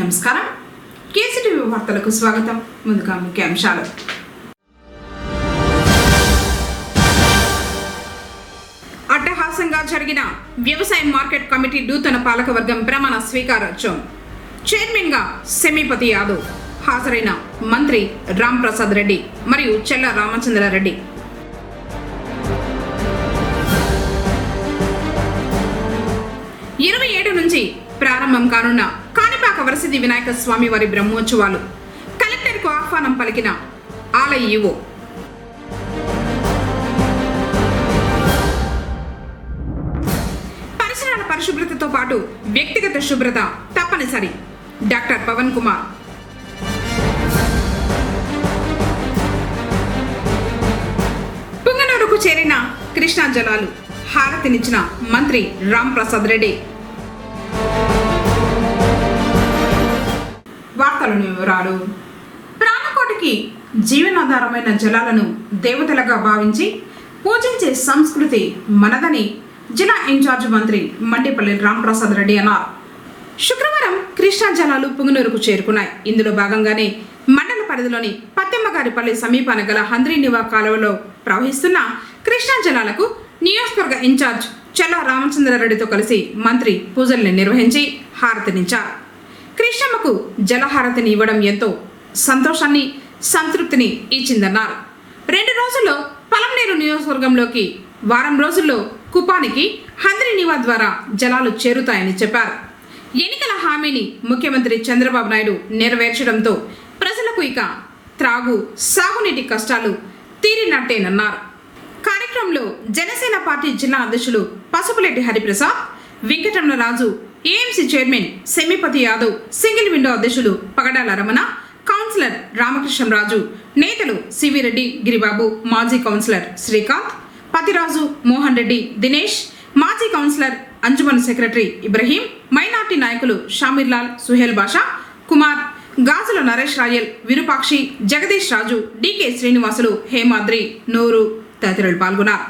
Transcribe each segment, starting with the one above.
నమస్కారం. కేసీటీవీ వార్తలకు స్వాగతం. ముందుగా ముఖ్యాంశాలు. అట్టహాసంగా జరిగిన వ్యవసాయ మార్కెట్ కమిటీ నూతన పాలకవర్గం ప్రమాణ స్వీకారోత్సవం. చైర్మన్ గా సెమీపతి యాదవ్, హాజరైన మంత్రి రామ్ ప్రసాద్ రెడ్డి మరియు చెల్ల రామచంద్రారెడ్డి. నుంచి ప్రారంభం కానున్న కాణిపాక వరసిద్ధి వినాయక స్వామి వారి బ్రహ్మోత్సవాలు. కలెక్టర్ కు ఆహ్వానం పలికిన ఆలయ ఈవో. పరిసరాల పరిశుభ్రతతో పాటు వ్యక్తిగత శుభ్రత తప్పనిసరి. డాక్టర్ పవన్ కుమార్. పుంగనూరుకు చేరిన కృష్ణా జలాలు. హారతినిచ్చిన మంత్రి రామ్ ప్రసాద్ రెడ్డి. వార్తలను వివరాలు. ప్రాణకోటికి జీవనాధారమైన జలాలను దేవతలుగా భావించి పూజించే సంస్కృతి మనదని జిల్లా ఇన్ఛార్జ్ మంత్రి మండిపల్లి రామ్ ప్రసాద్ రెడ్డి అన్నారు. శుక్రవారం కృష్ణా జలాలు పుంగనూరుకు చేరుకున్నాయి. ఇందులో భాగంగానే మండల పరిధిలోని పత్తెమ్మగారిపల్లి సమీపాన గల హంద్రీనివా కాలువలో ప్రవహిస్తున్న కృష్ణా జలాలకు నియోజకవర్గ ఇన్ఛార్జ్ చెల్ల రామచంద్రారెడ్డితో కలిసి మంత్రి పూజల్ని నిర్వహించి హారతినిచ్చారు. కృష్ణమ్మకు జలహారతిని ఇవ్వడం ఎంతో సంతోషాన్ని, సంతృప్తిని ఇచ్చిందన్నారు. 2 రోజుల్లో పలంనేరు నియోజకవర్గంలోకి, వారం రోజుల్లో కుపానికి హంద్రీనివా ద్వారా జలాలు చేరుతాయని చెప్పారు. ఎన్నికల హామీని ముఖ్యమంత్రి చంద్రబాబు నాయుడు నెరవేర్చడంతో ప్రజలకు ఇక త్రాగు, సాగునీటి కష్టాలు తీరినట్టేనన్నారు. కార్యక్రమంలో జనసేన పార్టీ జిల్లా అధ్యక్షులు Pasupuletti Hariprasad, Venkataramanaraju, AMC chairman Semipathi Yadav, single window అధ్యక్షులు పగడాల రమణ, కౌన్సిలర్ రామకృష్ణరాజు, నేతలు సివి రెడ్డి, గిరిబాబు, మాజీ కౌన్సిలర్ శ్రీకాంత్, పతిరాజు, మోహన్ రెడ్డి, దినేష్, మాజీ councillor Anjuman secretary Ibrahim, minority నాయకులు షామీర్లాల్, సుహేల్ బాషా, కుమార్, గాజుల నరేష్ రాయల్, విరూపాక్షి, జగదీష్ రాజు, డికే శ్రీనివాసులు, హేమాద్రి, నూరు తదితరులు పాల్గొన్నారు.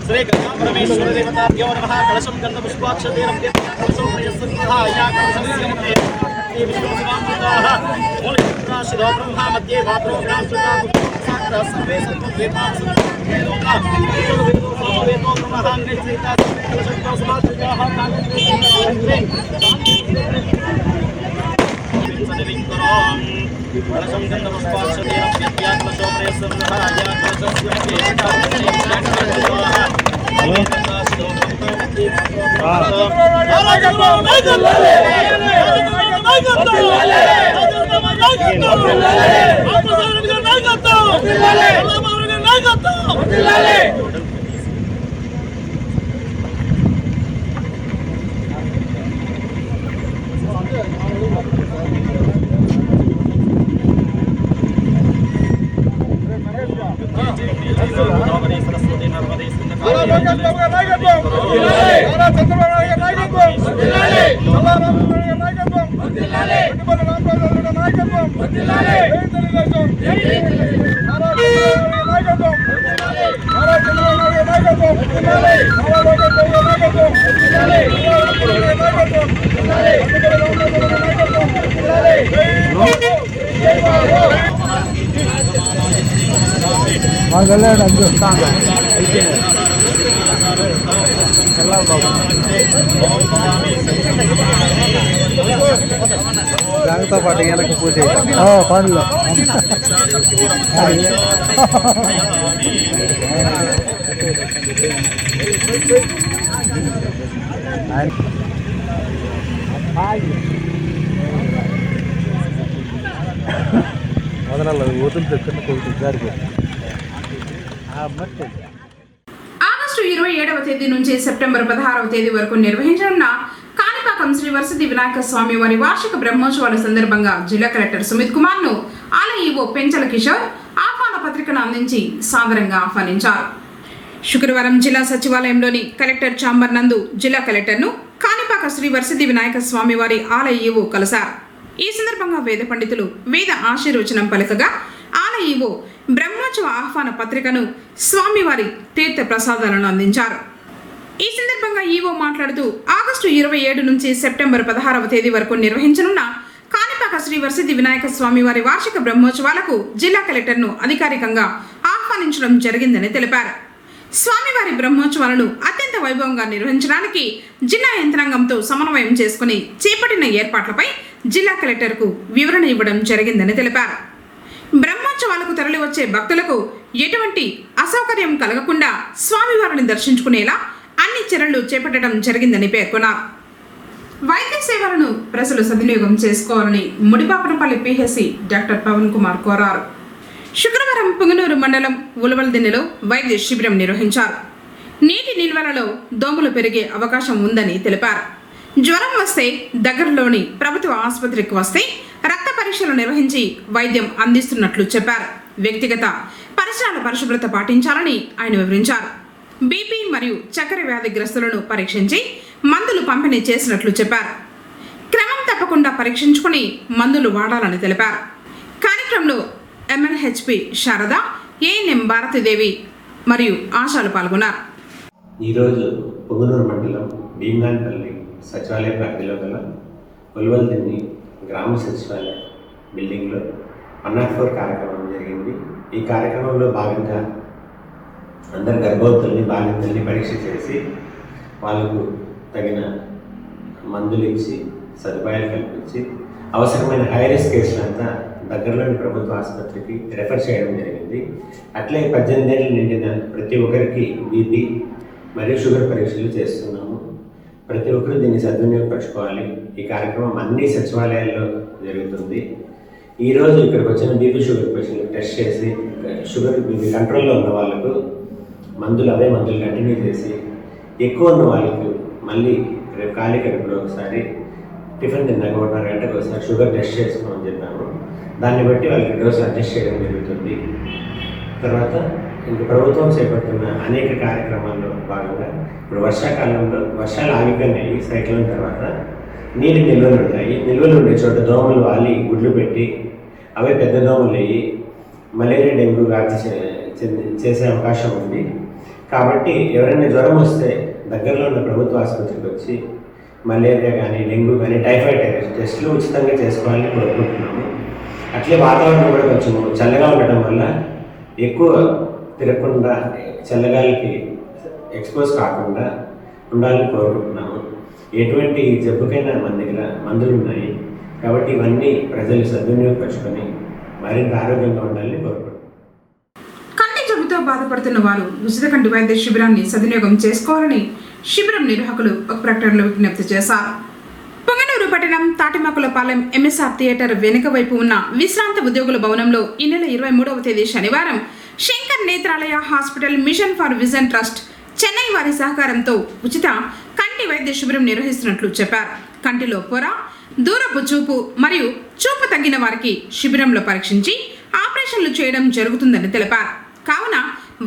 श्री गंगा परमेश्वर देवताभ्यो नमः. कलशं गन्धपुष्पाक्षतेन कलशं प्रयस्सन्नः कलशस्य मध्ये विष्णुदेवाः मूलचन्द्राशिरो ब्रह्मा मध्ये भाद्रोग्रां सुता सर्वे सन्तु देवाः लोकाः वेदो ब्रह्मः निश्चिता कलशं समाधिताः कलशं गन्धपुष्पाक्षतेन कलशं प्रयस्सन्नः దానితో పాటు వెనక పూజ పనులు మొదల వదులు జారిపోతుంది. ఆగస్టు 27వ తేదీ నుంచి సెప్టెంబర్ 16వ తేదీ వరకు నిర్వహించనున్న కాణిపాకం శ్రీ వరసిద్ధి వినాయక స్వామి వారి వార్షిక బ్రహ్మోత్సవాల సందర్భంగా జిల్లా కలెక్టర్ సుమిత్ కుమార్ ను ఆలయ ఈవో పెంచల కిషోర్ ఆహ్వాన పత్రికను అందించి సాదరంగా ఆహ్వానించారు. శుక్రవారం జిల్లా సచివాలయంలోని కలెక్టర్ ఛాంబర్ నందు జిల్లా కలెక్టర్ను కాణిపాక శ్రీ వరసిద్ధి వినాయక స్వామి వారి ఆలయ ఈవో కలిశారు. ఈ సందర్భంగా వేద పండితులు వేద ఆశీర్వచనం పలకగా ఆలయ ఈవో బ్రహ్మోత్సవ ఆహ్వాన పత్రికను స్వామివారి తీర్థ ప్రసాదాలను అందించారు. ఈ సందర్భంగా ఈవో మాట్లాడుతూ ఆగస్టు 27 నుంచి సెప్టెంబర్ 16వ తేదీ వరకు నిర్వహించనున్న కాణిపాక శ్రీ వరసిద్ధి వినాయక స్వామి వారి వార్షిక బ్రహ్మోత్సవాలకు జిల్లా కలెక్టర్ను అధికారికంగా ఆహ్వానించడం జరిగిందని తెలిపారు. స్వామివారి బ్రహ్మోత్సవాలను అత్యంత వైభవంగా నిర్వహించడానికి జిల్లా యంత్రాంగంతో సమన్వయం చేసుకుని చేపట్టిన ఏర్పాట్లపై జిల్లా కలెక్టర్కు వివరణ ఇవ్వడం జరిగిందని తెలిపారు. బ్రహ్మోత్సవాలకు తరలివచ్చే భక్తులకు ఎటువంటి అసౌకర్యం కలగకుండా స్వామివారిని దర్శించుకునేలా అన్ని చర్యలు చేపట్టడం జరిగిందని పేర్కొన్నారు. వైద్య సేవలను ప్రజలు సద్వినియోగం చేసుకోవాలని ముడిపాపనపల్లి పిహెసి డాక్టర్ పవన్ కుమార్ కోరారు. శుక్రవారం పుంగనూరు మండలం ఉలవల్దిన్నెలో వైద్య శిబిరం నిర్వహించారు. నీటి నిల్వలలో దోమలు పెరిగే అవకాశం ఉందని తెలిపారు. జ్వరం వస్తే దగ్గరలోని ప్రభుత్వ ఆసుపత్రికి వస్తే రక్త పరీక్షలు నిర్వహించి వైద్యం అందిస్తున్నట్లు చెప్పారు. వ్యక్తిగత పరిసరాల పరిశుభ్రత పాటించాలని ఆయన వివరించారు. బీపీ మరియు చక్కెర వ్యాధిగ్రస్తులను పరీక్షించి మందులు పంపిణీ చేసినట్లు చెప్పారు. క్రమం తప్పకుండా పరీక్షించుకుని మందులు వాడాలని తెలిపారు. కార్యక్రమంలో MNHP శారద, ANM భారతీదేవి మరియు ఆశాలు పాల్గొన్నారు. ఈరోజు పొంగునూరు మండలం భీమ్గాన్పల్లి సచివాలయ పరిధిలో గల ఉలవల్దిన్ని గ్రామ సచివాలయ బిల్డింగ్లో 104 కార్యక్రమం జరిగింది. ఈ కార్యక్రమంలో భాగంగా అందరు గర్భవతుల్ని బాలింతల్ని పరీక్ష చేసి వాళ్ళకు తగిన మందులు ఇచ్చి సదుపాయాలు కల్పించి అవసరమైన హై రిస్క్ కేసులంతా దగ్గరలోని ప్రభుత్వ ఆసుపత్రికి రెఫర్ చేయడం జరిగింది. అట్లే 18 ఏళ్ళు నిండిన ప్రతి ఒక్కరికి బీపీ మరియు షుగర్ పరీక్షలు చేస్తున్నాము. ప్రతి ఒక్కరు దీన్ని సద్వినియోగపరచుకోవాలి. ఈ కార్యక్రమం అన్ని సచివాలయాల్లో జరుగుతుంది. ఈరోజు ఇక్కడికి వచ్చిన బీపీ షుగర్ పేషెంట్లు టెస్ట్ చేసి షుగర్ బీపీ కంట్రోల్లో ఉన్న వాళ్ళకు అదే మందులు కంటిన్యూ చేసి ఎక్కువ ఉన్న వాళ్ళకు మళ్ళీ రేపు ఖాళీ కడుపులో ఒకసారి టిఫిన్ తిన్నాక 1.5 గంటకు ఒకసారి షుగర్ టెస్ట్ చేసుకోమని చెప్పాము. దాన్ని బట్టి వాళ్ళకి డోస్ అడ్జస్ట్ చేయడం జరుగుతుంది. తర్వాత ఇంక ప్రభుత్వం చేపడుతున్న అనేక కార్యక్రమాల్లో భాగంగా ఇప్పుడు వర్షాకాలంలో వర్షాలు ఆగిపోయినాయి. సైక్లోన్ తర్వాత నీటి నిల్వలు ఉంటాయి. నిల్వలు ఉండే చోట దోమలు వాలి గుడ్లు పెట్టి అవే పెద్ద దోమలు అయ్యి మలేరియా డెంగ్యూ వ్యాప్తి చేసే అవకాశం ఉంది. కాబట్టి ఎవరైనా జ్వరం వస్తే దగ్గరలో ఉన్న ప్రభుత్వ ఆసుపత్రికి వచ్చి మలేరియా కానీ డెంగ్యూ కానీ టైఫాయిడ్ టెస్టులు ఉచితంగా చేసుకోవాలని కోరుకుంటున్నాము. అట్లే వాతావరణం కూడా కొంచెం చల్లగా ఉండటం వల్ల ఎక్కువ తిరగకుండా చల్లగాలికి ఎక్స్పోజ్ కాకుండా ఉండాలని కోరుకుంటున్నాము. ఎటువంటి జబ్బుకైనా మన దగ్గర మందులు ఉన్నాయి. కాబట్టి ఇవన్నీ ప్రజలు సద్వినియోగపరచుకొని మరింత ఆరోగ్యంగా ఉండాలని కోరుకుంటున్నాం. కంటి జబ్బుతో బాధపడుతున్న వారు ఉచిత కంటి వైద్య శిబిరాన్ని సద్వినియోగం చేసుకోవాలని శిబిరం నిర్వాహకులు ఒక ప్రకటనలో విజ్ఞప్తి చేశారు. పొంగనూరు పట్టణం తాటిమాకులపాలెం MSR థియేటర్ వెనుక వైపు ఉన్న విశ్రాంత ఉద్యోగుల భవనంలో ఈ నెల 23వ తేదీ శనివారం Shankar Netralaya hospital mission for vision trust Chennai వారి సహకారంతో ఉచిత కంటి వైద్య శిబిరం నిర్వహిస్తున్నట్లు చెప్పారు. కంటిలో పొర, దూరపు చూపు మరియు చూపు తగ్గిన వారికి శిబిరంలో పరీక్షించి ఆపరేషన్లు చేయడం జరుగుతుందని తెలిపారు. కావున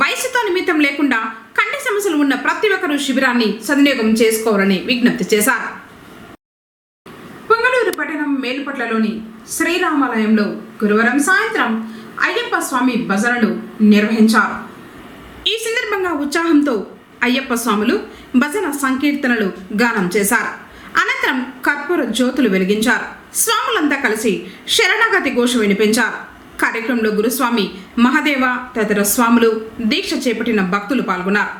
వయసుతో నిమిత్తం లేకుండా కంటి సమస్యలు ఉన్న ప్రతి ఒక్కరూ శిబిరాన్ని సద్వినియోగం చేసుకోవాలని విజ్ఞప్తి చేశారు. పొంగనూరు పట్టణం మేలుపట్లలోని శ్రీరామాలయంలో గురువారం సాయంత్రం అయ్యప్ప స్వామి భజనలు నిర్వహించారు. ఈ సందర్భంగా ఉత్సాహంతో అయ్యప్ప స్వాములు భజన సంకీర్తనలు గానం చేశారు. అనంతరం కర్పూర జ్యోతులు వెలిగించారు. స్వాములంతా కలిసి శరణాగతి ఘోష వినిపించారు. కార్యక్రమంలో గురుస్వామి మహదేవ తదితర స్వాములు దీక్ష చేపట్టిన భక్తులు పాల్గొన్నారు.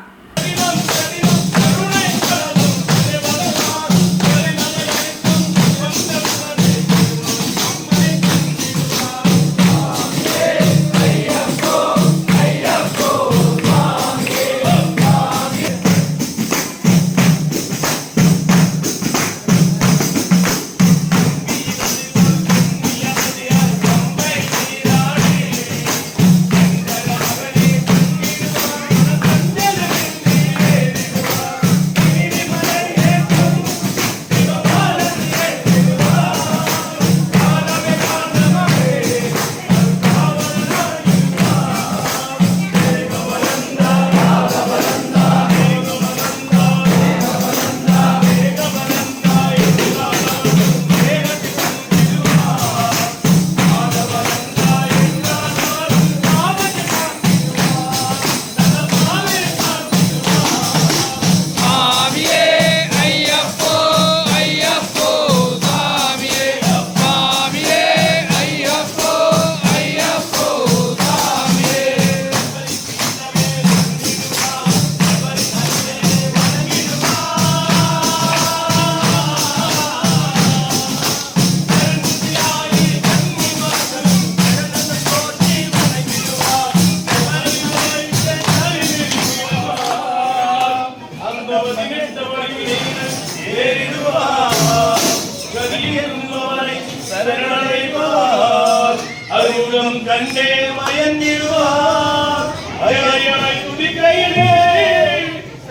சரணடைவார் அருகம் கண்டே மயங்கிடுவார் அயலாய் துதிக்கையிலே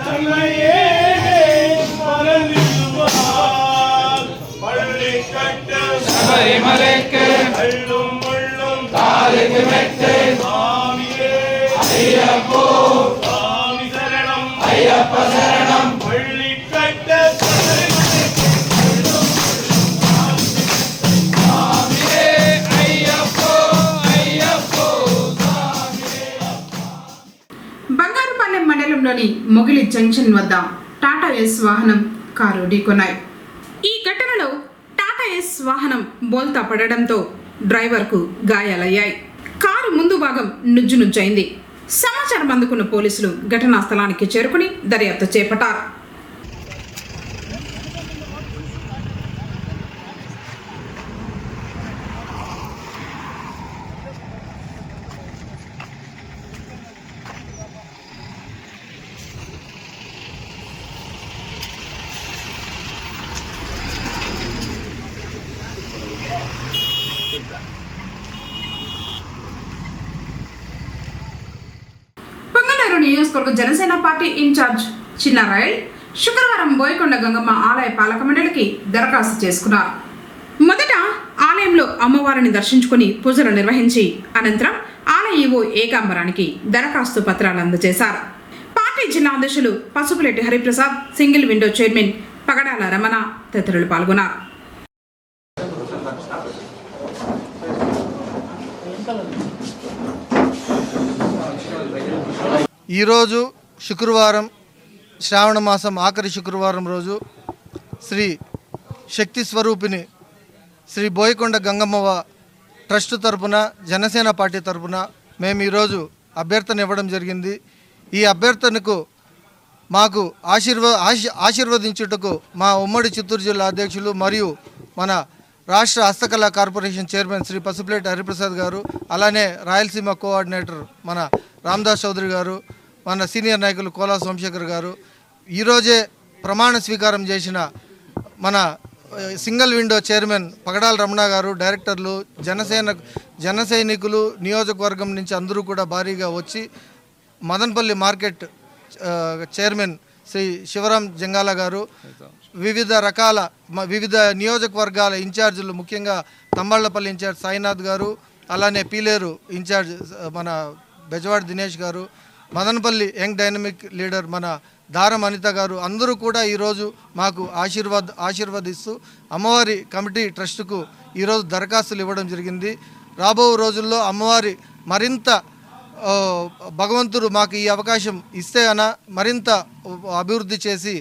தன்னையே மறந்திடுவார் பள்ளி கட்டு சபரிமலைக்கு அள்ளும் முள்ளும் தாளுக்கு மெட்டு சுவாமியே ஐயப்போ சுவாமி சரணம் ஐயப்ப சரணம் பள்ளி கட்ட బంగారుపాలెం మండలంలోని మొగిలి జంక్షన్ వద్ద టాటా ఎస్ వాహనం కారు ఢీకొన్నాయి. ఈ ఘటనలో టాటా ఎస్ వాహనం బోల్తా పడడంతో డ్రైవర్కు గాయాలయ్యాయి. కారు ముందు భాగం నుజ్జునుజ్జైంది. సమాచారం అందుకున్న పోలీసులు ఘటనా స్థలానికి చేరుకుని దర్యాప్తు చేపట్టారు. పొంగనూరు నియోజకవర్గ జనసేన పార్టీ ఇన్ఛార్జ్ చిన్నారాయల్ శుక్రవారం బోయకొండ గంగమ్మ ఆలయ పాలక మండలికి దరఖాస్తు చేసుకున్నారు. మొదట ఆలయంలో అమ్మవారిని దర్శించుకుని పూజలు నిర్వహించి అనంతరం ఆలయ ఈవో ఏకాంబరానికి దరఖాస్తు పత్రాలు అందజేశారు. పార్టీ జిల్లా అధ్యక్షులు Pasupuleti Hariprasad, single window chairman Pagadala Ramana తదితరులు పాల్గొన్నారు. ఈరోజు శుక్రవారం, శ్రావణ మాసం ఆఖరి శుక్రవారం రోజు శ్రీ శక్తి స్వరూపిణి శ్రీ బోయకొండ గంగమ్మవ ట్రస్ట్ తరపున, జనసేన పార్టీ తరపున మేము ఈరోజు అభ్యర్థన ఇవ్వడం జరిగింది. ఈ అభ్యర్థనకు మాకు ఆశీర్వదించుటకు మా ఉమ్మడి చిత్తూరు జిల్లా అధ్యక్షులు మరియు మన రాష్ట్ర హస్తకళా కార్పొరేషన్ చైర్మన్ శ్రీ పసుపులేటి హరిప్రసాద్ గారు, అలానే రాయలసీమ కోఆర్డినేటర్ మన రామదాస్ చౌదరి గారు, మన సీనియర్ నాయకులు కోలా సోమశేఖర్ గారు, ఈరోజే ప్రమాణ స్వీకారం చేసిన మన single window chairman Pagadala Ramana గారు, డైరెక్టర్లు, జన సైనికులు నియోజకవర్గం నుంచి అందరూ కూడా భారీగా వచ్చి మదనపల్లి మార్కెట్ చైర్మన్ శ్రీ శివరాం జంగాల గారు, వివిధ నియోజకవర్గాల ఇన్ఛార్జీలు, ముఖ్యంగా తంబాళ్లపల్లి ఇన్ఛార్జ్ సాయినాథ్ గారు, అలానే పీలేరు ఇన్ఛార్జ్ మన బెజవాడ దినేష్ గారు, మదనపల్లి యంగ్ డైనమిక్ లీడర్ మన దారం అనిత గారు అందరూ కూడా ఈరోజు మాకు ఆశీర్వదిస్తూ అమ్మవారి కమిటీ ట్రస్టుకు ఈరోజు దరఖాస్తులు ఇవ్వడం జరిగింది. రాబో రోజుల్లో అమ్మవారి మరింత భగవంతుడు మాకు ఈ అవకాశం ఇస్తే మరింత అభివృద్ధి చేసి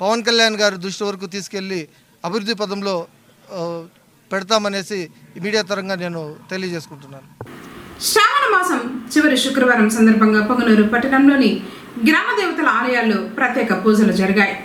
పవన్ కళ్యాణ్ గారి దృష్టి వరకు తీసుకెళ్ళి అభివృద్ధి పదంలో పెడతామనేసి మీడియా తరంగా నేను తెలియజేసుకుంటున్నాను. శ్రావణ మాసం చివరి శుక్రవారం సందర్భంగా పొంగనూరు పట్టణంలోని గ్రామ దేవతల ఆలయాల్లో ప్రత్యేక పూజలు జరిగాయి.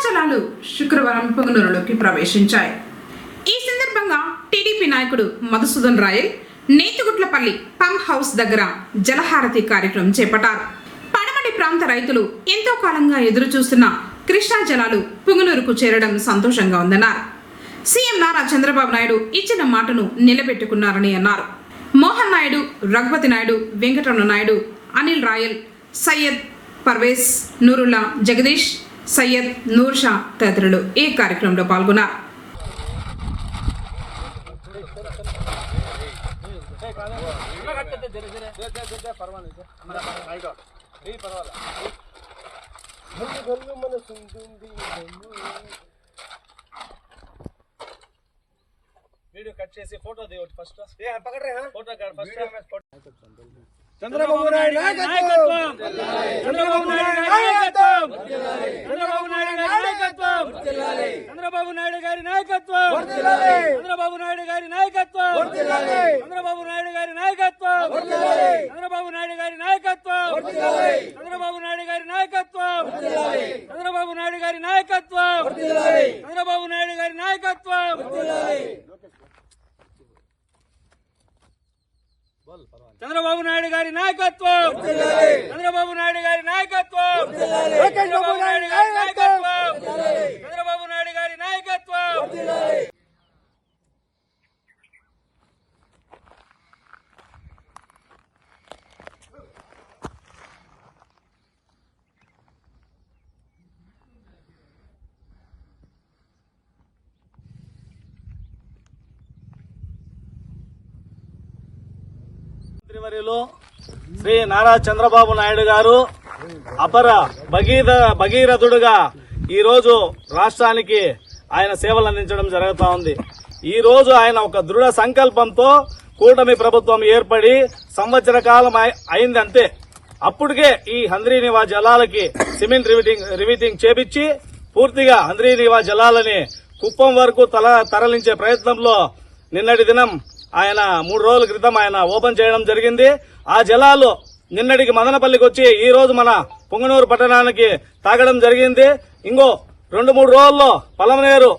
జలాలు శుక్రవారం పొంగనూరులోకి ప్రవేశించాయి. ఈ సందర్భంగా టీడీపీ నాయకుడు మధుసూదన్ రాయల్ నేతిగుట్లపల్లి పంప్ హౌస్ దగ్గర జలహారతి కార్యక్రమం చేపట్టారు. పడమటి ప్రాంత రైతులు ఎంతో కాలంగా ఎదురు చూస్తున్న కృష్ణా జలాలు పొంగనూరుకు చేరడం సంతోషంగా ఉందన్నారు. సీఎం నారా చంద్రబాబు నాయుడు ఇచ్చిన మాటను నిలబెట్టుకున్నారని అన్నారు. మోహన్ నాయుడు, రఘుపతి నాయుడు, వెంకటరమణ నాయుడు, అనిల్ రాయల్, సయ్యద్ పర్వేజ్, నూరుల్లా, జగదీష్, సయ్యద్, నూర్ షా తదితరులు ఈ కార్యక్రమంలో పాల్గొన్నారు. వీడియో కట్ చేసి ఫోటో దిగొట్టి first photo first Chandrababu Naidu నాయకత్వం చంద్రబాబు నాయుడు నాయకత్వం చంద్రబాబు నాయుడు నాయకత్వం చంద్రబాబు నాయుడు గారి నాయకత్వం చంద్రబాబు నాయుడు గారి నాయకత్వం చంద్రబాబు నాయుడు గారి నాయకత్వం చంద్రబాబు నాయుడు గారి నాయకత్వం చంద్రబాబు నాయుడు గారి నాయకత్వం చంద్రబాబు నాయుడు గారి నాయకత్వం చంద్రబాబు నాయుడు గారి నాయకత్వం చంద్రబాబు నాయుడు గారి నాయకత్వం చంద్రబాబు నాయుడు గారి నాయకత్వం చంద్రబాబు నాయుడు గారి నాయకత్వం చంద్రబాబు నాయుడు గారి నాయకత్వం మంత్రివర్యులు శ్రీ నారా చంద్రబాబు నాయుడు గారు అపర భగీరథుడుగా ఈ రోజు రాష్ట్రానికి ఆయన సేవలు అందించడం జరుగుతా ఉంది. ఈ రోజు ఆయన ఒక దృఢ సంకల్పంతో కూటమి ప్రభుత్వం ఏర్పడి సంవత్సర కాలం అయింది అంతే. అప్పటికే ఈ హంద్రీనివా జలాలకి సిమెంట్ రివిటింగ్ చేపించి పూర్తిగా హంద్రీనివా జలాలని కుప్పం వరకు తరలించే ప్రయత్నంలో నిన్నటి దినం ఆయన 3 రోజుల క్రితం ఆయన ఓపెన్ చేయడం జరిగింది. ఆ జలాలు నిన్నటికి మదనపల్లికి వచ్చి ఈ రోజు మన పొంగనూరు పట్టణానికి తాగడం జరిగింది. ఇంకో 2-3 రోజుల్లో పలమనేరు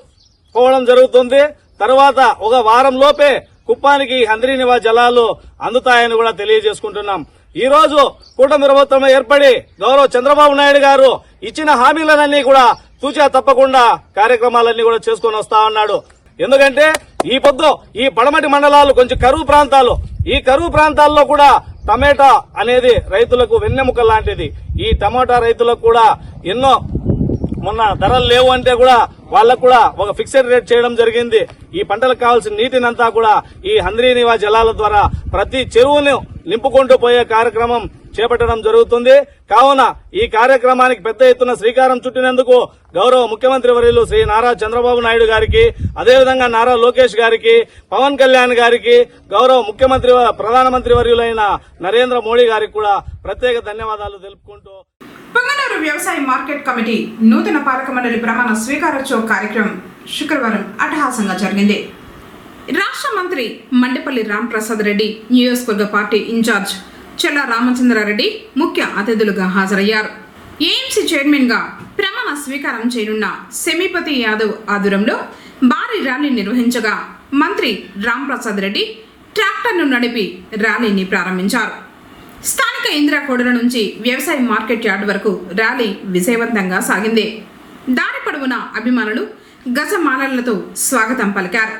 పోవడం జరుగుతుంది. తర్వాత ఒక వారం లోపే కుప్పానికి హంద్రీనివా జలాలు అందుతాయని కూడా తెలియజేసుకుంటున్నాం. ఈ రోజు కూటమి ప్రభుత్వం ఏర్పడి గౌరవ చంద్రబాబు నాయుడు గారు ఇచ్చిన హామీలన్నీ కూడా తూచా తప్పకుండా కార్యక్రమాలన్నీ కూడా చేసుకుని వస్తా ఉన్నాడు. ఎందుకంటే ఈ పొద్దు ఈ పడమటి మండలాలు కొంచెం కరువు ప్రాంతాలు, ఈ కరువు ప్రాంతాల్లో కూడా టమాటా అనేది రైతులకు వెన్నెముక లాంటిది. ఈ టమాటా రైతులకు కూడా ఎన్నో మొన్న ధరలు లేవు అంటే కూడా వాళ్ళకు కూడా ఒక ఫిక్స్డ్ రేట్ చేయడం జరిగింది. ఈ పంటలకు కావాల్సిన నీటినంతా కూడా ఈ హంద్రీనివా జలాల ద్వారా ప్రతి చెరువును నింపుకుంటూ పోయే కార్యక్రమం చేపట్టడం జరుగుతుంది. కావున ఈ కార్యక్రమానికి పెద్ద ఎత్తున శ్రీకారం చుట్టినందుకు గౌరవ ముఖ్యమంత్రి వర్యులు శ్రీ నారా చంద్రబాబు నాయుడు గారికి, అదేవిధంగా నారా లోకేష్ గారికి, పవన్ కళ్యాణ్ గారికి, గౌరవ ముఖ్యమంత్రి ప్రధానమంత్రి వర్యులైన నరేంద్ర మోడీ గారికి కూడా ప్రత్యేక ధన్యవాదాలు తెలుపుకుంటూ పొంగనూరు వ్యవసాయ మార్కెట్ కమిటీ నూతన పాలక మండలి ప్రమాణ స్వీకారోత్సవ కార్యక్రమం శుక్రవారం అట్టహాసంగా జరిగింది. రాష్ట్ర మంత్రి మండిపల్లి రాంప్రసాద్ రెడ్డి, నియోజకవర్గ పార్టీ ఇన్ఛార్జ్ చెల్లా రామచంద్రారెడ్డి ముఖ్య అతిథులుగా హాజరయ్యారు. ఏఎంసీ చైర్మన్ గా ప్రమాణ స్వీకారం చేయనున్న సెమీపతి యాదవ్ ఆధ్వర్యంలో భారీ ర్యాలీ నిర్వహించగా మంత్రి రాంప్రసాద్ రెడ్డి ట్రాక్టర్ను నడిపి ర్యాలీని ప్రారంభించారు. స్థానిక ఇందిరాకోడల నుంచి వ్యవసాయ మార్కెట్ యార్డ్ వరకు ర్యాలీ విజయవంతంగా సాగింది. దారి పొడవునా అభిమానులు గజమాలలతో స్వాగతం పలికారు.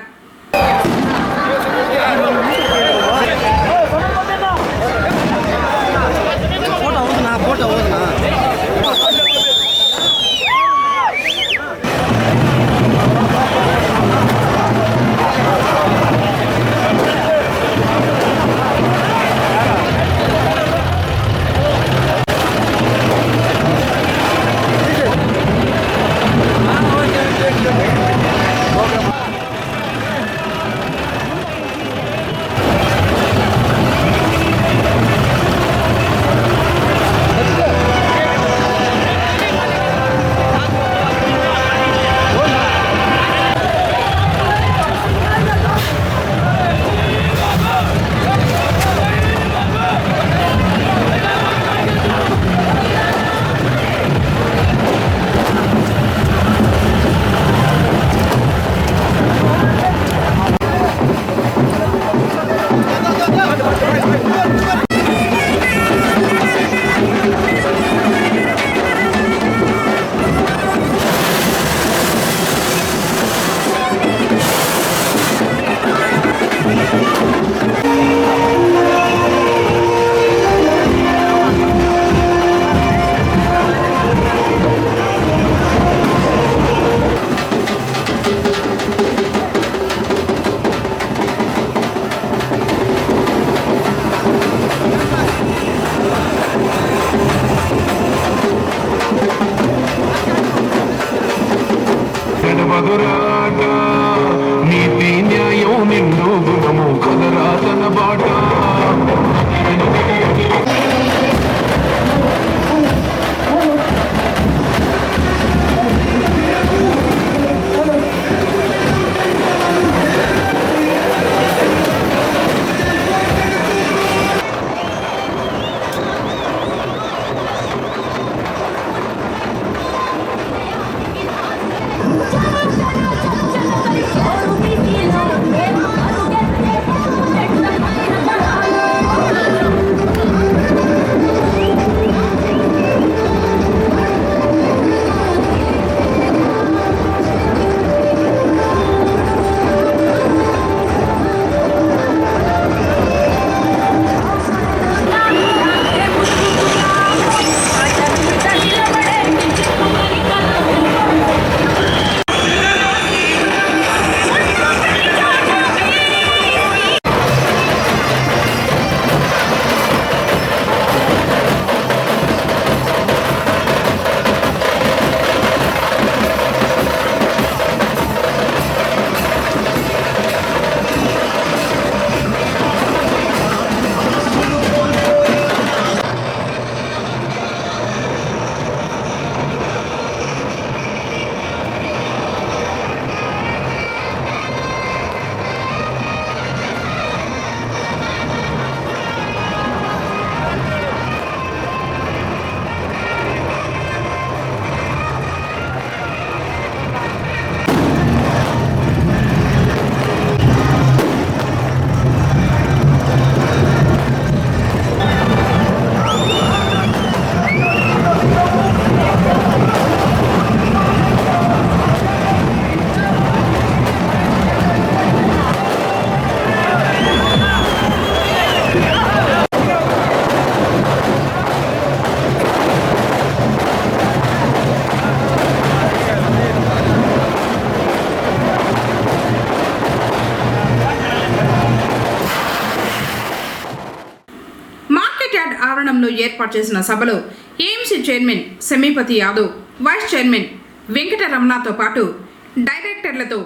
మధురాట నీతి న్యాయం నిండు గుణము కలరాతన బాట ఆవరణంలో ఏర్పాటు చేసిన సభలో AMC chairman Semipathi Yadav, vice chairman వెంకటరమణతో పాటు డైరెక్టర్లతో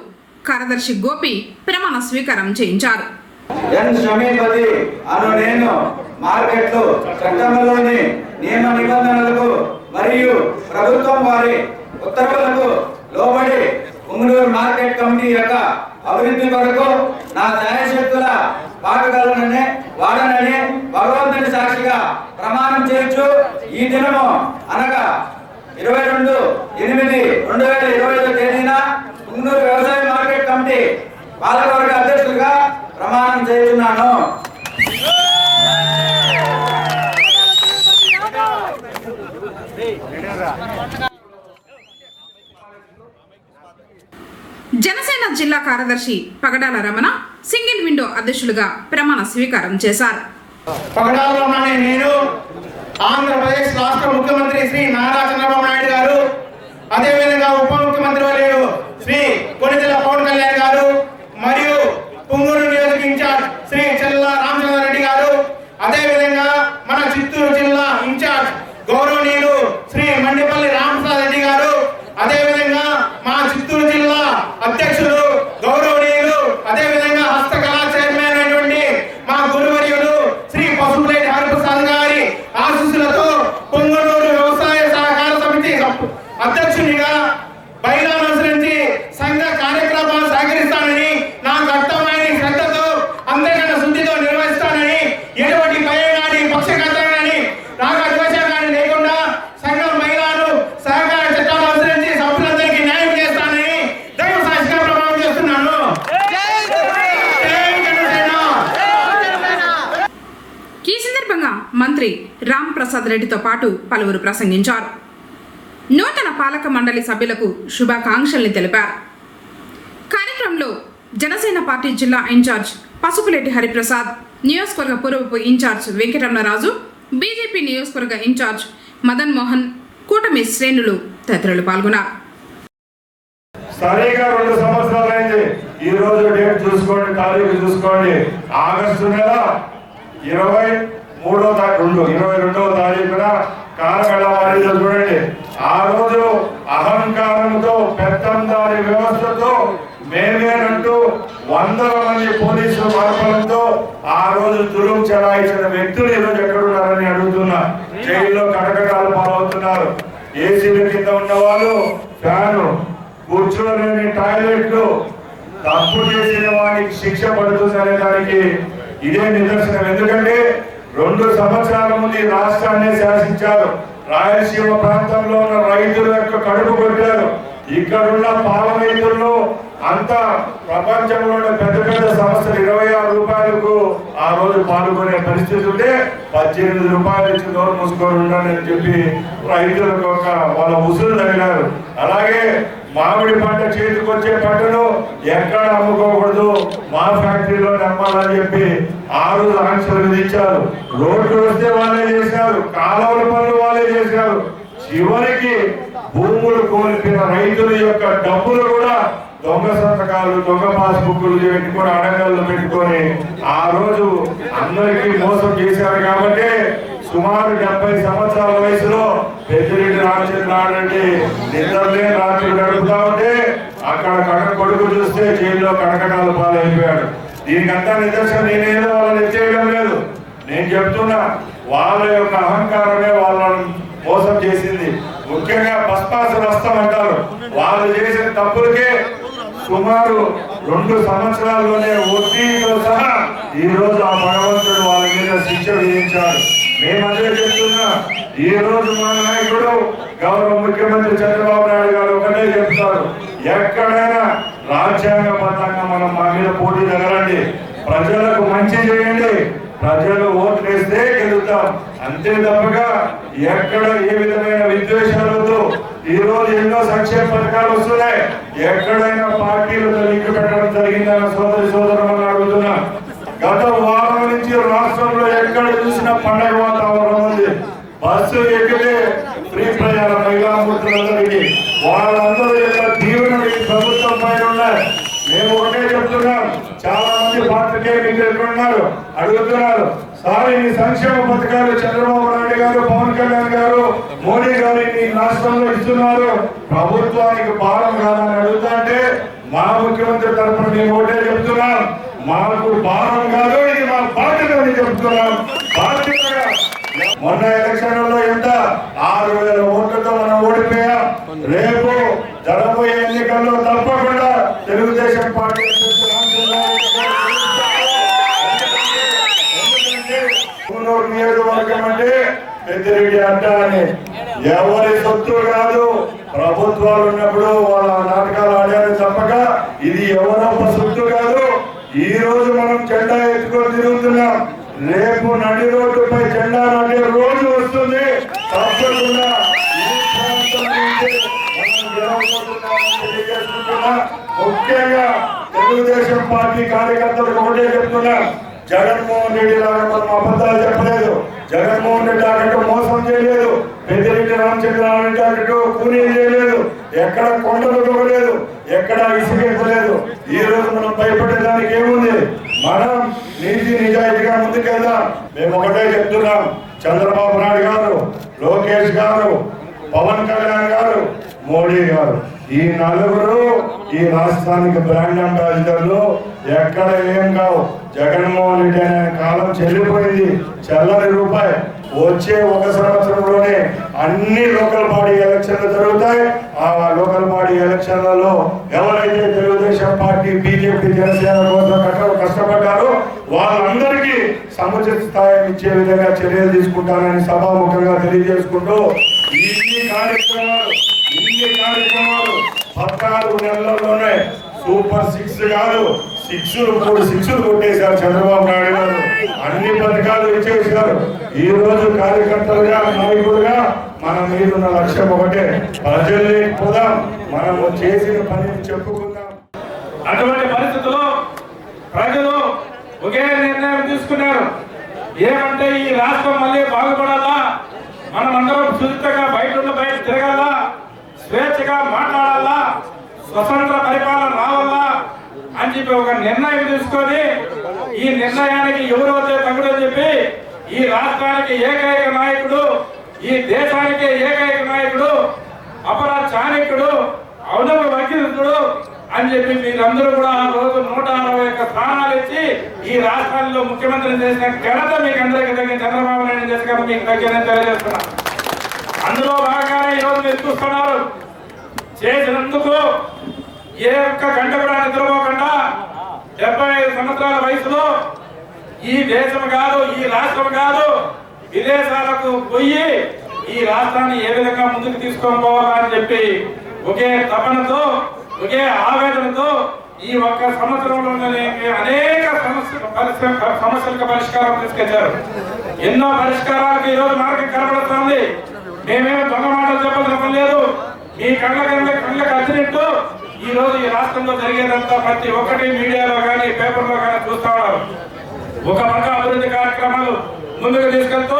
కార్యదర్శి గోపి ప్రమాణ స్వీకారం చేయించారు. ఎన్ సెమీపతి అను నేను మార్కెట్లు చట్టంలోని నియమ నిబంధనలకు మరియు ప్రభుత్వం వారి ఉత్తర్వులకు లోబడి పుంగనూరు మార్కెట్ కమిటీ యొక్క అభివృద్ధి కొరకు నా శాయశక్తుల వాడగలనని భగవంతుని సాక్షిగా ప్రమాణం చేయొచ్చు. ఈ దినము అనగా 22/8/2025 తేదీన పుంగనూరు వ్యవసాయ మార్కెట్ కమిటీ పాలకవర్గ అధ్యక్షులుగా ప్రమాణం చేస్తున్నాను. జనసేన జిల్లా కార్యదర్శి పగడాల రమణ సింగిల్ విండో అధ్యక్షులుగా ప్రమాణ స్వీకారం చేశారు. పగడాల రమణ నేను ఆంధ్రప్రదేశ్ రాష్ట్ర ముఖ్యమంత్రి శ్రీ నారా చంద్రబాబు నాయుడు గారు, అదేవిధంగా ఉప ముఖ్యమంత్రి వర్యులు శ్రీ కొణిదెల పవన్ కళ్యాణ్ గారు మరియు పుంగనూరు నియోజక ఇన్ఛార్జ్ శ్రీ చెల్లా రామచంద్రారెడ్డి గారు, అదేవిధంగా మన చిత్తూరు జిల్లా ఇన్ఛార్జ్ గౌరవనీయులు శ్రీ మండిపల్లి రామప్రసాద్ రెడ్డి గారు, అదేవిధంగా మా చిత్తూరు జిల్లా అధ్యక్షులు గౌరవనీయులు అదేవిధంగా హస్తకళా చైర్మన్ అయినటువంటి మా గురువర్యులు శ్రీ పసుపులేటి హరిప్రసాద్ గారి ఆశీస్సులతో పుంగనూరు వ్యవసాయ సహకార సమితి అధ్యక్షునిగా బైరాన్ అనుసరించి సంఘ కార్యక్రమాలు సహకరిస్తానని, నా కర్తవ్యాన్ని శ్రద్ధతో అందరికన్నా శుద్ధితో నిర్వహిస్తానని, ఎటువంటి భయం కానీ పక్షఘాతం కానీ రాగద్వేషం కానీ లేకుండా సంఘం మహిళలు సహకార చట్టాలు అనుసరించి సభ్యులందరికీ న్యాయం చేస్తానని దైవ సాక్షిగా ప్రమాణం చేస్తున్నాను. ఈ సందర్భంగా మంత్రి రామ్ ప్రసాద్ రెడ్డితో పాటు పలువురు ప్రసంగించారు. నూతన పాలక మండలి సభ్యులకు శుభాకాంక్షల్ని తెలిపారు. కార్యక్రమంలో జనసేన పార్టీ జిల్లా ఇన్ఛార్జ్ పసుపులేటి హరిప్రసాద్, నియోజకవర్గ పూర్వపు ఇన్ఛార్జ్ వెంకటరమణరాజు, బీజేపీ నియోజకవర్గ ఇన్ఛార్జ్ మదన్ మోహన్, కూటమి శ్రేణులు తదితరులు పాల్గొన్నారు. సరిగా 2 సంవత్సరాలైంది. ఈ రోజు డేట్ చూసుకోండి, తారీఖు చూసుకోండి. ఆగస్టు నెల 22వ తారీఖున కాలగడ వారీలో చూడండి. ఆ రోజు అహంకారంతో పెత్తందారి వ్యవస్థ ఏసీల కింద ఉన్న వాళ్ళు ఫ్యాను, కూర్చోలేని టాయిలెట్లు, తప్పు చేసిన వానికి శిక్ష పడుతుందనే దానికి ఇదే నిదర్శనం. ఎందుకంటే 2 సంవత్సరాల ముందు ఈ రాష్ట్రాన్ని శాసించారు. రాయలసీమ ప్రాంతంలో ఉన్న రైతుల యొక్క కడుపు కొట్టారు. ఇక్కడున్న పాల రైతుల్లో అంతా ప్రపంచంలోని పెద్ద పెద్ద సంస్థలు 26 రూపాయలకు ఆ రోజు పాల్గొనే పరిస్థితి ఉంటే 18 రూపాయలు ఇచ్చి నోరు మూసుకొని ఉండాలని చెప్పి రైతులకు వాళ్ళ ఉసురు తగిలారు. అలాగే మామిడి పంట చేతికి వచ్చే పంటను ఎక్కడ అమ్ముకోకూడదు, మా ఫ్యాక్టరీలో అమ్మాలని చెప్పి ఆ రోజు ఆంక్షలు విధించారు. రోడ్లు వస్తే వాళ్ళే చేశారు, కాలువల పనులు వాళ్ళే చేశారు. చివరికి భూములు కోల్పోయిన రైతుల యొక్క డబ్బులు కూడా దొంగ సంతకాలు, దొంగ పాస్బుక్లు పెట్టుకొని అడగళ్ళు పెట్టుకొని ఆ రోజు అందరికీ మోసం చేశారు. కాబట్టి సుమారు 70 సంవత్సరాల వయసులో పెద్దిరెడ్డి రామచంద్రారెడ్డి నిద్రలే రాత్రి గడుపుతా ఉంటే అక్కడ కడక కొడుకు చూస్తే జైల్లో కడకటాల పాలైపోయాడు. దీనికంతా నిదర్శనం నేనేదో వాళ్ళని ఎత్తేయడం లేదు, నేను చెప్తున్నా వాళ్ళ యొక్క అహంకారమే వాళ్ళని మోసం చేసింది. ముఖ్యంగా బస్పాసు రస్తం అంటారు. వాళ్ళు చేసిన తప్పులకే సుమారు 2 సంవత్సరాల్లోనే వడ్డీతో సహా ఈ రోజు ఆ భగవంతుడు వాళ్ళ మీద శిక్ష విధించాడు. మేమదే చెప్తున్నా, ఈ రోజు మా నాయకుడు గౌరవ ముఖ్యమంత్రి చంద్రబాబు నాయుడు గారు ఒకటే చెప్తారు, ఎక్కడైనా రాజ్యాంగబద్ధంగా మనం మా మీద పోటీ జరగండి, ప్రజలకు మంచి చేయండి, ప్రజలు ఓట్లు వేస్తే గెలుస్తాం, అంతే తప్పగా ఎక్కడ ఏ విధమైన విద్వేషాలతో ఈ రోజు ఎన్నో సంక్షేమ పథకాలు వస్తున్నాయి, ఎక్కడైనా పార్టీలతో లింక్ పెట్టడం జరిగిందన్న సోదరులను అడుగుతున్నా. గత వారం నుంచి రాష్ట్రంలో ఎక్కడ చూసిన పండగ వాతావరణం ఉంది. బస్సు ఎక్కితే ఫ్రీ ప్రయాణం మహిళామూర్తులందరికీ, వాళ్ళందరూ యొక్క దీవెనలు ఈ ప్రభుత్వం పైన ఉన్నాయి. మేము ఒకటే చెప్తున్నాం, చాలా మంది పార్టీకే మీకు ఎక్కడున్నారు అడుగుతున్నారు, సార్ ఈ సంక్షేమ పథకాలు చంద్రబాబు నాయుడు గారు, పవన్ కళ్యాణ్ గారు, మోడీ గారు ఈ రాష్ట్రంలో ఇస్తున్నారు, ప్రభుత్వానికి భారం కాదని అడుగుతుంటే మా ముఖ్యమంత్రి తరఫున మేము ఒకటే చెప్తున్నాం, మాకు భారం కాదు, ఇది మా బాధ్యత అని చెప్తున్నాం. బాధ్యతగా మొన్న ఎలక్షన్లలో ఎంత 6,000 ఓట్లతో మనం ఓడిపోయాం. రేపు జరగబోయే ఎన్నికల్లో తప్పకుండా తెలుగుదేశం పార్టీ నియోజకవర్గం అంటే పెద్దిరెడ్డి అడ్డ అని ఎవరి సొత్తు కాదు. ప్రభుత్వాలు ఉన్నప్పుడు వాళ్ళ నాటకాలు ఆడారు తప్పక ఇది ఎవరో సొత్తు కాదు. ఈ రోజు మనం జెండా ఎత్తుకొని తిరుగుతున్నాం, రేపు నడి రోడ్డుపై జెండా నాటే రోజు వస్తుంది. తప్పకుండా ఈ ప్రాంతం నుంచి మనం గెలవబోతున్నామని తెలియజేసుకుంటున్నా. ముఖ్యంగా తెలుగుదేశం పార్టీ కార్యకర్తలకు ఒకటే చెప్తున్నా, జగన్మోహన్ రెడ్డి లాగా మనం అబద్ధాలు చెప్పలేదు, జగన్మోహన్ రెడ్డి లాగట్టు మోసం చేయలేదు, పెద్దిరెడ్డి రామచంద్రారెడ్డి లాగట్టు కూలీ చేయలేదు, ఎక్కడ కొండలు తొగలేదు, ఎక్కడ ఇసుకెత్తలేదు. ఈ రోజు మనం భయపడేదానికి ఏముంది, మనం నీతి నిజాయితీగా ముందుకెళ్దాం. మేము ఒకటే చెప్తున్నాం, చంద్రబాబు నాయుడు గారు, లోకేష్ గారు, పవన్ కళ్యాణ్ గారు, మోడీ గారు, ఈ నలుగురు ఈ రాష్ట్రానికి బ్రాండ్ అంబాసిడర్లు. ఎక్కడ ఏం కావు. జగన్మోహన్ రెడ్డి అనే కాలం చెల్లిపోయింది, చల్లని రూపాయి. వచ్చే 1 సంవత్సరంలోనే అన్ని లోకల్ బాడీ ఎలక్షన్లు జరుగుతాయి. ఆ లోకల్ బాడీ ఎలక్షన్లలో ఎవరైతే తెలుగుదేశం పార్టీ, బీజేపీ, జనసేన కోసం కష్టపడ్డారో వాళ్ళందరికీ సముచిత స్థాయి ఇచ్చే విధంగా చర్యలు తీసుకుంటారని సభాముఖంగా తెలియజేసుకుంటూ ఇన్ని కార్యక్రమాలు 14 నెలల్లోనే సూపర్ 6 కాదు 6 కొట్టేశారు చంద్రబాబు నాయుడు గారు. అన్ని పథకాలు ఇచ్చేశారు. ఈ రోజు కార్యకర్తలుగా, నాయకులుగా మన మీద ఉన్న లక్ష్యం ఒకటే, ప్రజల్ని పోదాం, మనము చేసిన పనిని చెప్పుకుందాం. అటువంటి పరిస్థితుల్లో ప్రజలు ఒకే నిర్ణయం తీసుకున్నారు. ఏమంటే ఈ రాష్ట్రం మళ్ళీ బాగుపడాలా, మనం అందరం సురక్షితంగా బయట తిరగాలా, స్వేచ్ఛగా మాట్లాడాలా, స్వతంత్ర పరిపాలన రావాలా అని చెప్పి ఒక నిర్ణయం తీసుకొని, ఈ నిర్ణయానికి ఎవరైతే తగుడని చెప్పి ఈ రాష్ట్రానికి ఏకైక నాయకుడు, ఈ దేశానికి ఏకైక నాయకుడు, అపర చాణక్యుడు, ఔదవ వకీలుడు అని చెప్పి మీరందరూ కూడా ఆ రోజు 161 స్థానాలు ఇచ్చి ఈ రాష్ట్రాల్లో ముఖ్యమంత్రిని చేసిన ఘనత మీకు అందరికీ తగ్గిన చంద్రబాబు నాయుడు చేసిన మీకు తగ్గిన తెలియజేస్తున్నా. అందులో భాగంగానే ఈరోజు మీరు చూస్తున్నారు. చేసినందుకు ఏ ఒక్క గంట కూడా నిద్రపోకుండా 75 సంవత్సరాల వయసులో ఈ దేశం కాదు, ఈ రాష్ట్రం కాదు, విదేశాలకు పోయి ఈ రాష్ట్రాన్ని ఏ విధంగా ముందుకు తీసుకొని పోవాలని చెప్పి ఒకే తపనతో, ఒకే ఆవేదనతో ఈ ఒక్క సంవత్సరంలోనే అనేక సమస్యలకు పరిష్కారం తీసుకొచ్చారు. ఎన్నో పరిష్కారాలకు ఈరోజు మార్గం కనబడుతుంది. మేమేమో దొంగ మాటలు చెప్పాల్సిన లేదు. మీ కళ్ళకు అచ్చినట్టు ఈ రోజు ఈ రాష్ట్రంలో జరిగేదంతా ప్రతి ఒక్కటి మీడియాలో కానీ పేపర్లో కానీ చూస్తా ఉన్నారు. ఒక పక్క అభివృద్ధి కార్యక్రమాలు ముందుకు తీసుకెళ్తూ,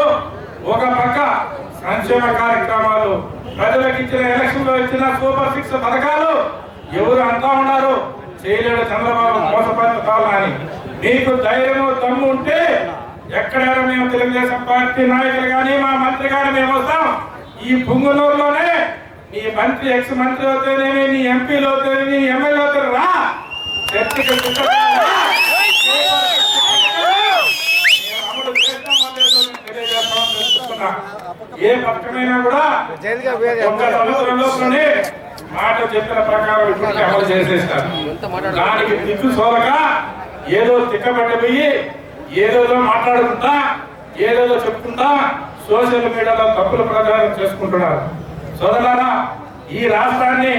ఒక పక్క సంక్షేమ కార్యక్రమాలు, ప్రజలకు ఇచ్చిన ఎలక్షన్ లో ఇచ్చిన సూపర్ 6 పథకాలు ఎవరు అంటా ఉన్నారు చేయలేడు చంద్రబాబు మోసపడాలని. మీకు ధైర్యము దమ్ము ఉంటే ఎక్కడైనా మేము తెలుగుదేశం పార్టీ నాయకులు కానీ మా మంత్రి కానీ మేము వస్తాం. ఈ పుంగునూరులోనే నీ మంత్రి ఎక్స్ మంత్రి అవుతేనేమి, నీ ఎంపీలు అవుతేనేమి, నీ ఎమ్మెల్యే అవుతే రా చర్చకి ఏ పథకమైనా కూడా ఒక సంవత్సరంలోనే మాట చెప్పిన ప్రకారం ఇప్పటికీ అమలు చేసేస్తారు. దానికి దిక్కు సోలక ఏదో తిక్కబట్టిపోయి ఏదేదో మాట్లాడుకుంటా, ఏదేదో చెప్పుకుంటా సోషల్ మీడియాలో తప్పులు ప్రచారం చేసుకుంటున్నారు. సోదరులారా, ఈ రాష్ట్రాన్ని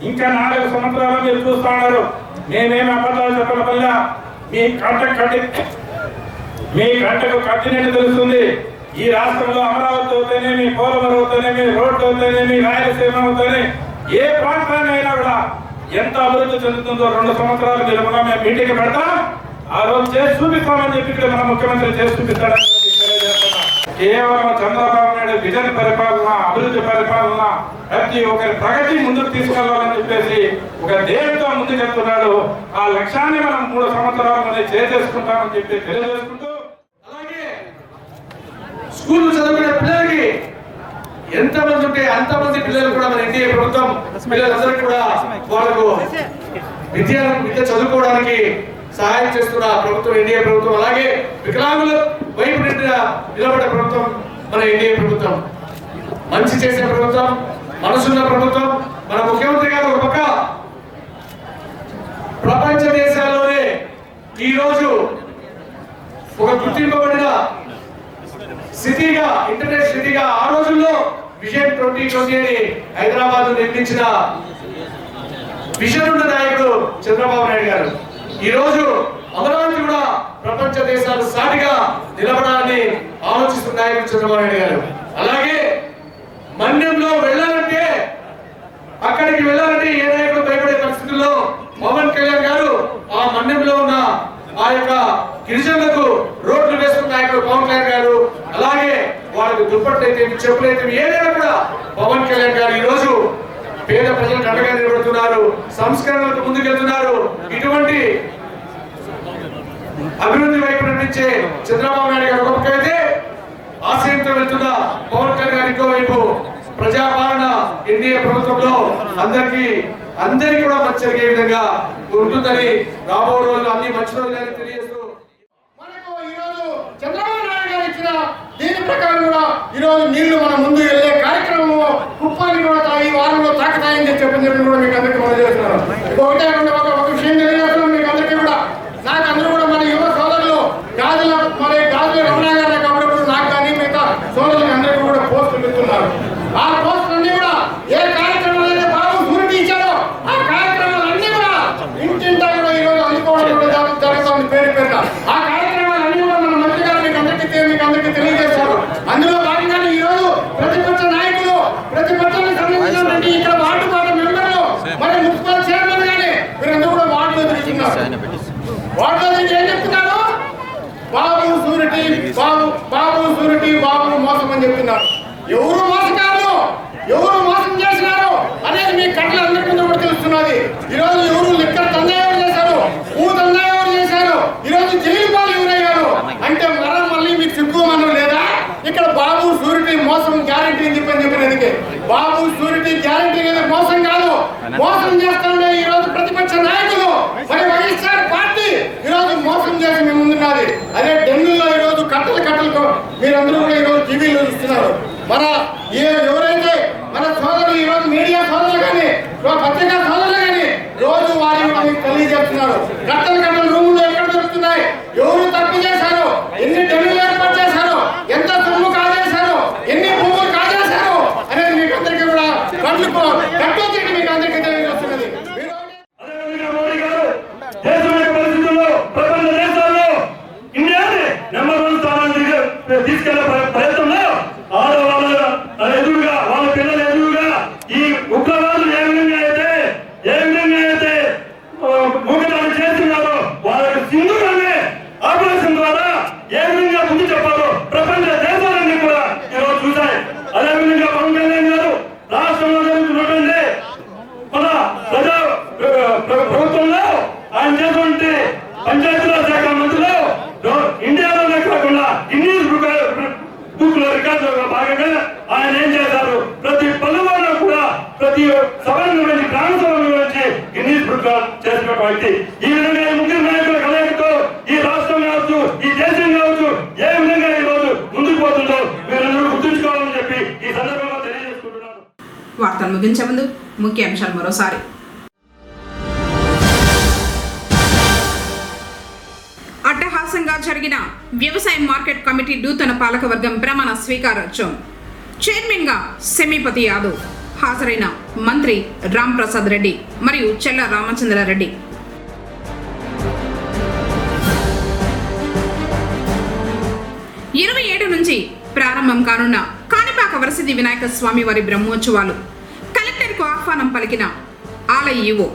ఇంకా 4 సంవత్సరాలు మీరు చూస్తా ఉన్నారు. మేమేమి అబద్ధాలు చెప్పడం వల్ల మీ కంటకు కట్టినట్టు తెలుస్తుంది. ఈ రాష్ట్రంలో అమరావతి అవుతేనేమి, పోలవరం అవుతేనేమి, రోడ్డు అవుతేనేమి, రాయలసీమ అవుతేనే ఏ ప్రాంతాన్ని అయినా కూడా ఎంత అభివృద్ధి చెందుతుందో 2 సంవత్సరాలు మీరు మనం మేము మీటింగ్ పెడతాం. ఆ రోజు చేసి చూపిస్తామని చెప్పి మన ముఖ్యమంత్రి చేసి చూపిస్తాడని తెలియజేస్తున్నా. కేవలం చంద్రబాబు నాయుడు విజన్ పరిపాలన, అభివృద్ధి పరిపాలన, ప్రతి ఒక్కరి ప్రగతి ముందుకు తీసుకెళ్లాలని చెప్పేసి ఒక ధ్యేయంతో ముందుకెళ్తున్నాడు. ఆ లక్ష్యాన్ని మనం 3 సంవత్సరాలు చేసేసుకుంటామని చెప్పి తెలియజేసుకుంటూ, అలాగే స్కూల్ చదువుకునే పిల్లలకి ఎంతమంది ఉంటే అంతమంది పిల్లలు కూడా మన ఎన్డీఏ ప్రభుత్వం పిల్లలందరికీ కూడా వాళ్ళకు విద్య చదువుకోవడానికి సహాయం చేస్తున్న ప్రభుత్వం ఎన్డీఏ ప్రభుత్వం. అలాగే వికలాంగుల వైపు నిలబడే ప్రభుత్వం మన ఎన్డీఏ ప్రభుత్వం. మంచి చేసే ప్రభుత్వం, మనసున్న ప్రభుత్వం. మన ముఖ్యమంత్రి గారు ఒక పక్క ప్రపంచ దేశాల్లోనే ఈరోజు ఒక గుర్తింపబడిన సిటీగా, ఇంటర్నెట్ సిటీగా ఆ రోజుల్లో విజన్ 2020 అని హైదరాబాద్ నిర్మించిన విజన్ ఉన్న నాయకుడు చంద్రబాబు నాయుడు గారు. ఈ రోజు అమరావతి కూడా ప్రపంచ దేశాలు సాటిగా నిలబడాలని ఆలోచిస్తున్న నాయకుడు చంద్రబాబు నాయుడు గారు. అలాగే మన్యంలో వెళ్ళాలంటే, అక్కడికి వెళ్ళాలంటే ఏ నాయకుడు భయపడే పరిస్థితుల్లో పవన్ కళ్యాణ్ గారు ఆ మన్యంలో ఉన్న ఆ యొక్క గిరిజనులకు రోడ్లు వేస్తున్న నాయకుడు పవన్ కళ్యాణ్ గారు. అలాగే వాళ్ళకు దుప్పట్లు అయితే, చెప్పులు అయితే ఏదైనా కూడా పవన్ కళ్యాణ్ గారు ఈ రోజు పేద ప్రజలకు అండగా నిలబడుతున్నారు, సంస్కరణలకు ముందుకెళ్తున్నారు. ఇటువంటి అభివృద్ధి వైపు నడిపించే చంద్రబాబు నాయుడు గారు ఒక పక్క అయితే, ఆశయంతో వెళ్తున్న పవన్ కళ్యాణ్ గారు ఇంకో వైపు ప్రజాపాలన ఎన్డీఏ ప్రభుత్వంలో అందరికీ కూడా మంచి జరిగే విధంగా ఉంటుందని రాబో రోజులు అన్ని మంచి రోజులని తెలియజేస్తూ, మనకు ఈరోజు చంద్రబాబు నాయుడు గారు ఇచ్చిన దీని ప్రకారం కూడా ఈరోజు నీళ్లు మన ముందు వెళ్ళే కార్యక్రమం కుప్పాన్ని కూడా తాగి వారంలో తాకుతాయని చెప్పని కూడా మీకు అందరికీ మనం చేస్తున్నారు. ఒకటే ఒక విషయం తెలియజేస్తున్నాం మీకు అందరికీ కూడా. నాకు అందరూ కూడా మన యువ సోదరులు గాజుల రమణ గారు కాబట్టి నాకు కానీ మిగతా సోదరులకు అందరికీ కూడా పోస్టులు పెడుతున్నారు. ఆ పోస్టులన్నీ కూడా ఏ కార్యక్రమాలు అయితే బాబు సూర్యుడు ఇచ్చారో ఆ కార్యక్రమాలన్నీ కూడా ఇంటింటా కూడా ఈరోజు అందుకోవడం కూడా జరుగుతుంది పేరు పేరున. ఆ కార్యక్రమాలన్నీ కూడా మన మంత్రి గారు మీకు అందరికీ తెలియజేస్తారు. అందులో భాగంగానే ఈరోజు ప్రతిపక్ష నాయకులు, ప్రతిపక్షానికి సంబంధించినటువంటి ఇక్కడ వార్డు మెంబర్లు, మరి మున్సిపల్ చైర్మన్ గానీ వీరందరూ కూడా వార్డులో తిరుగుతున్నారు. వార్డులో తిరిగి ఏం చెప్తున్నారు? బాబు సూరిటీ, బాబు మోసం అని చెప్తున్నారు. ఎవరు మోసకారులు, ఎవరు మోసం చేసినారు అనేది మీ కళ్ళ అందరి ముందు కూడా తెలుస్తున్నది. ఈరోజు ఎవరు లిక్కర్ దందా ఎవరు చేశారు, దందా ఎవరు చేశారు, ఈరోజు జైలు పాలు ఎవరయ్యారు అంటే మళ్ళీ మీకు సిగ్గు మనం లేదా? ఇక్కడ బాబు సూరిటీ మోసం గ్యారంటీ అని చెప్పినందుకే బాబు సూరిటీ గ్యారంటీ అనేది మోసం కాదు. మోసం చేస్తుండే ఈరోజు ప్రతిపక్ష నాయకులు, మరి వైఎస్ఆర్ పార్టీ ఈరోజు మోసం చేసి మేము ముందున్నది. అదే ఢిల్లీలో ఈరోజు కట్టలు మీరందరూ కూడా ఈరోజు టీవీలో చూస్తున్నారు. మన ఎవరైతే సోదరులు ఈరోజు మీడియా సోదరులు కానీ పత్రికా సోదరులు కానీ రోజు వారి తెలియజేస్తున్నారు. గంటల రూములు ఎక్కడ దొరుకుతున్నాయి, ఎవరు తప్పు చేశారు, ఎన్ని డెల్లీలు ఏర్పాటు చేశారు, ఎంత సొమ్ము కాజేశారు, ఎన్ని భూములు కాజేశారు అనేది మీకు అందరికీ కూడా కళ్ళకు కట్టొచ్చి మీకు అందరికీ తెలియజేస్తున్నది. మోడీ గారు దేశం యొక్క పరిస్థితుల్లో ప్రపంచ దేశాల్లో ఇండియాని నెంబర్ 1 స్థానానికి తీసుకెళ్లే ప్రయత్నంలో ఆడవాళ్ళ ఎదురుగా వాళ్ళ పిల్లల ఎదురుగా ఈ ఉగ్రవాదులు ఏ విధంగా అయితే మూగదాన్ని చేస్తున్నారో వాళ్ళకి సింధుగానే ఆపరేషన్ ద్వారా ఏ విధంగా ముందు చెప్పాలో ప్రపంచ దేశాలన్నీ కూడా ఈరోజు చూశాయి. అదేవిధంగా పవన్ కళ్యాణ్ గారు రాష్ట్రంలో జరుగుతున్నటువంటి మన ప్రజా ప్రభుత్వంలో ఆయన చేసినటువంటి పంచాయతీరాజ్ శాఖ మంత్రులు ఇండియాలోనే కాకుండా గిన్నీస్ బుక్ లో రికార్డులో భాగంగా ఆయన ఏం చేశారు, ప్రతి పల్లెవాళ్ళు కూడా ప్రతి సభను నిర్వహించి గ్రామ సభను నిర్వహించి గిన్నీస్ బుక్ చేసిన వ్యక్తి. ఈ విధంగా ఈ ముగ్గురు నాయకుల కలయికతో ఈ రాష్ట్రం కావచ్చు, ఈ దేశం కావచ్చు ఏ విధంగా ఈ రోజు ముందుకు పోతుందో మీరందరూ గుర్తుంచుకోవాలని చెప్పి ఈ సందర్భంగా తెలియజేసుకుంటున్నారు. వార్తలు ముగించే ముందు ముఖ్యాంశాలు మరోసారి. అట్టహాసంగా జరిగిన వ్యవసాయ మార్కెట్ కమిటీ నూతన పాలకవర్గం ప్రమాణ స్వీకారోత్సవం. చైర్మన్ గా సెమీపతి యాదవ్, హాజరైన మంత్రి రామ్ ప్రసాద్ రెడ్డి మరియు చెల్ల రామచంద్రారెడ్డి. ఇరవై 27 నుంచి ప్రారంభం కానున్న కాణిపాక వరసిద్ధి వినాయక స్వామి వారి బ్రహ్మోత్సవాలు. కలెక్టర్కు ఆహ్వానం పలికిన ఆలయ ఈవో.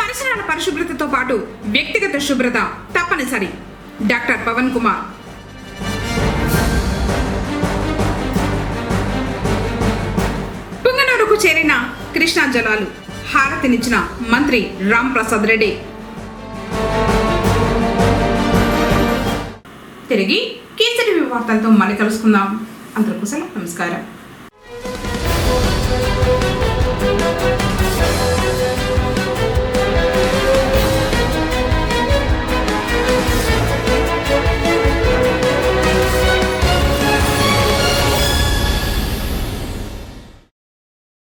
పరిసరాల పరిశుభ్రతతో పాటు వ్యక్తిగత శుభ్రత తప్పనిసరి. డాక్టర్ పవన్ కుమార్. పుంగనూరుకు చేరిన కృష్ణా జలాలు, హారతినిచ్చిన మంత్రి రామ్ ప్రసాద్ రెడ్డి. తిరిగి కేసీటీవీ వార్తలతో మళ్ళీ కలుసుకుందాం. అందరికీ నమస్కారం.